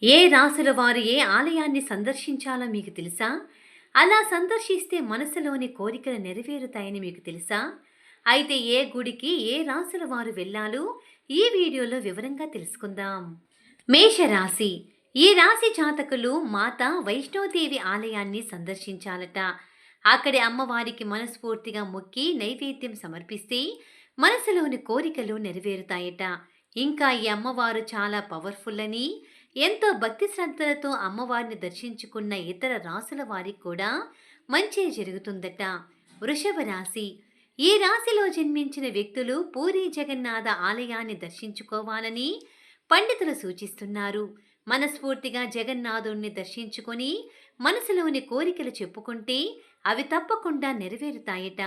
ఏ రాసుల వారు ఏ ఆలయాన్ని సందర్శించాలో మీకు తెలుసా? అలా సందర్శిస్తే మనసులోని కోరికలు నెరవేరుతాయని మీకు తెలుసా? అయితే ఏ గుడికి ఏ రాసుల వారు వెళ్ళాలో ఈ వీడియోలో వివరంగా తెలుసుకుందాం. మేషరాశి. ఈ రాశి జాతకులు మాత వైష్ణోదేవి ఆలయాన్ని సందర్శించాలట. అక్కడి అమ్మవారికి మనస్ఫూర్తిగా మొక్కి నైవేద్యం సమర్పిస్తే మనసులోని కోరికలు నెరవేరుతాయట. ఇంకా ఈ అమ్మవారు చాలా పవర్ఫుల్ అని, ఎంతో భక్తి శ్రద్ధలతో అమ్మవారిని దర్శించుకున్న ఇతర రాసుల వారికి కూడా మంచి జరుగుతుందట. వృషభ రాశి. ఈ రాశిలో జన్మించిన వ్యక్తులు పూరీ జగన్నాథ ఆలయాన్ని దర్శించుకోవాలని పండితులు సూచిస్తున్నారు. మనస్ఫూర్తిగా జగన్నాథుణ్ణి దర్శించుకొని మనసులోని కోరికలు చెప్పుకుంటే అవి తప్పకుండా నెరవేరుతాయట.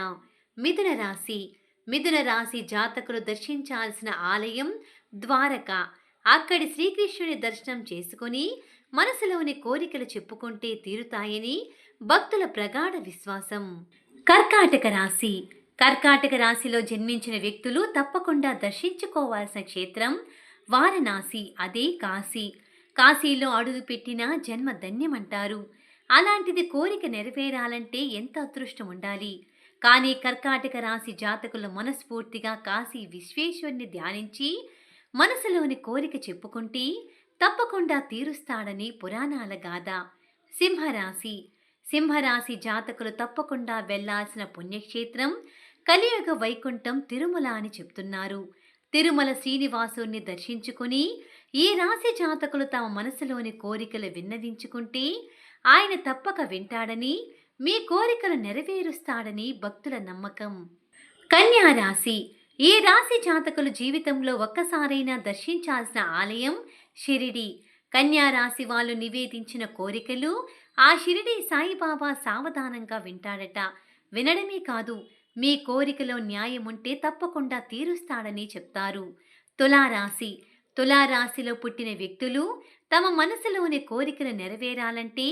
మిథున రాశి. మిథున రాశి జాతకులు దర్శించాల్సిన ఆలయం ద్వారక. అక్కడి శ్రీకృష్ణుని దర్శనం చేసుకొని మనసులోని కోరికలు చెప్పుకుంటే తీరుతాయని భక్తుల ప్రగాఢ విశ్వాసం. కర్కాటక రాశి. కర్కాటక రాశిలో జన్మించిన వ్యక్తులు తప్పకుండా దర్శించుకోవాల్సిన క్షేత్రం వారణాసి, అదే కాశీ. కాశీలో అడుగుపెట్టిన జన్మ ధన్యమంటారు. అలాంటిది కోరిక నెరవేరాలంటే ఎంత అదృష్టం ఉండాలి. కానీ కర్కాటక రాశి జాతకులు మనస్ఫూర్తిగా కాశీ విశ్వేశ్వరుని ధ్యానించి మనసులోని కోరిక చెప్పుకుంటే తప్పకుండా తీరుస్తాడని పురాణాల గాథ. సింహరాశి. సింహరాశి జాతకులు తప్పకుండా వెళ్లాల్సిన పుణ్యక్షేత్రం కలియుగ వైకుంఠం తిరుమల అని చెప్తున్నారు. తిరుమల శ్రీనివాసుని దర్శించుకుని ఈ రాశి జాతకులు తమ మనసులోని కోరికలు విన్నవించుకుంటే ఆయన తప్పక వింటాడని, మీ కోరికలు నెరవేరుస్తాడని భక్తుల నమ్మకం. కన్యా రాశి. ఈ రాశి జాతకులు జీవితంలో ఒక్కసారైనా దర్శించాల్సిన ఆలయం షిరిడి. కన్యా రాశి వాళ్ళు నివేదించిన కోరికలు ఆ షిరిడి సాయిబాబా సావధానంగా వింటాడట. వినడమే కాదు, మీ కోరికలో న్యాయం ఉంటే తప్పకుండా తీరుస్తాడని చెప్తారు. తులారాశి. తులారాశిలో పుట్టిన వ్యక్తులు తమ మనసులోని కోరికలు నెరవేరాలంటే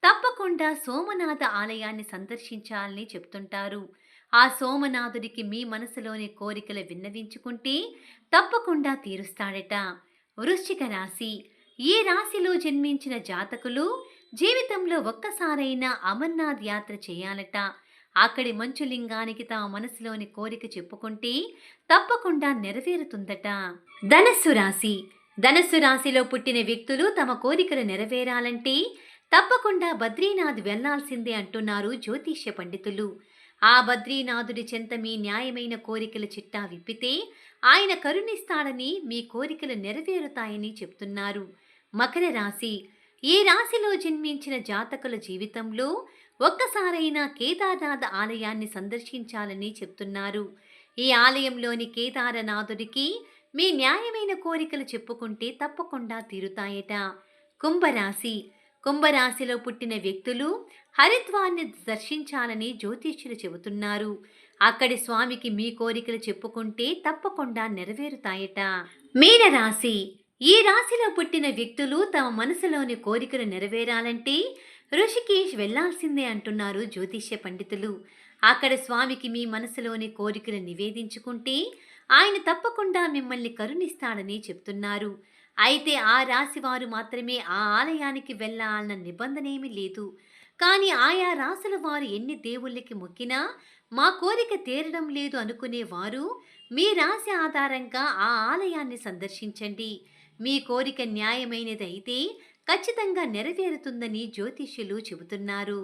తప్పకుండా సోమనాథ ఆలయాన్ని సందర్శించాలని చెప్తుంటారు. ఆ సోమనాథుడికి మీ మనసులోని కోరికలు విన్నవించుకుంటే తప్పకుండా తీరుస్తాడట. వృశ్చిక రాశి. ఈ రాశిలో జన్మించిన జాతకులు జీవితంలో ఒక్కసారైనా అమర్నాథ్ యాత్ర చేయాలట. అక్కడి మంచులింగానికి తమ మనసులోని కోరిక చెప్పుకుంటే తప్పకుండా నెరవేరుతుందట. ధనస్సు రాశి. ధనస్సు రాశిలో పుట్టిన వ్యక్తులు తమ కోరికలు నెరవేరాలంటే తప్పకుండా బద్రీనాథ్ వెళ్లాల్సిందే అంటున్నారు జ్యోతిష్య పండితులు. ఆ బద్రీనాథుడి చెంత మీ న్యాయమైన కోరికల చిట్టా విప్పితే ఆయన కరుణిస్తాడని, మీ కోరికలు నెరవేరుతాయని చెప్తున్నారు. మకర రాశి. ఈ రాశిలో జన్మించిన జాతకుల జీవితంలో ఒక్కసారైనా కేదారనాథ ఆలయాన్ని సందర్శించాలని చెప్తున్నారు. ఈ ఆలయంలోని కేదారనాథుడికి మీ న్యాయమైన కోరికలు చెప్పుకుంటే తప్పకుండా తీరుతాయట. కుంభరాశి. కుంభరాశిలో పుట్టిన వ్యక్తులు హరిద్వార్ని దర్శించాలని జ్యోతిష్యులు చెబుతున్నారు. అక్కడి స్వామికి మీ కోరికలు చెప్పుకుంటే తప్పకుండా నెరవేరుతాయట. మీనరాశి. ఈ రాశిలో పుట్టిన వ్యక్తులు తమ మనసులోని కోరికలు నెరవేరాలంటే ఋషికేశ్ వెళ్లాల్సిందే అంటున్నారు జ్యోతిష్య పండితులు. అక్కడ స్వామికి మీ మనసులోని కోరికలు నివేదించుకుంటే ఆయన తప్పకుండా మిమ్మల్ని కరుణిస్తాడని చెప్తున్నారు. అయితే ఆ రాశి వారు మాత్రమే ఆ ఆలయానికి వెళ్ళాలన్న నిబంధనేమీ లేదు. కానీ ఆయా రాశుల వారు ఎన్ని దేవుళ్ళకి మొక్కినా మా కోరిక తీరడం లేదు అనుకునేవారు మీ రాశి ఆధారంగా ఆ ఆలయాన్ని సందర్శించండి. మీ కోరిక న్యాయమైనది అయితే ఖచ్చితంగా నెరవేరుతుందని జ్యోతిష్యులు చెబుతున్నారు.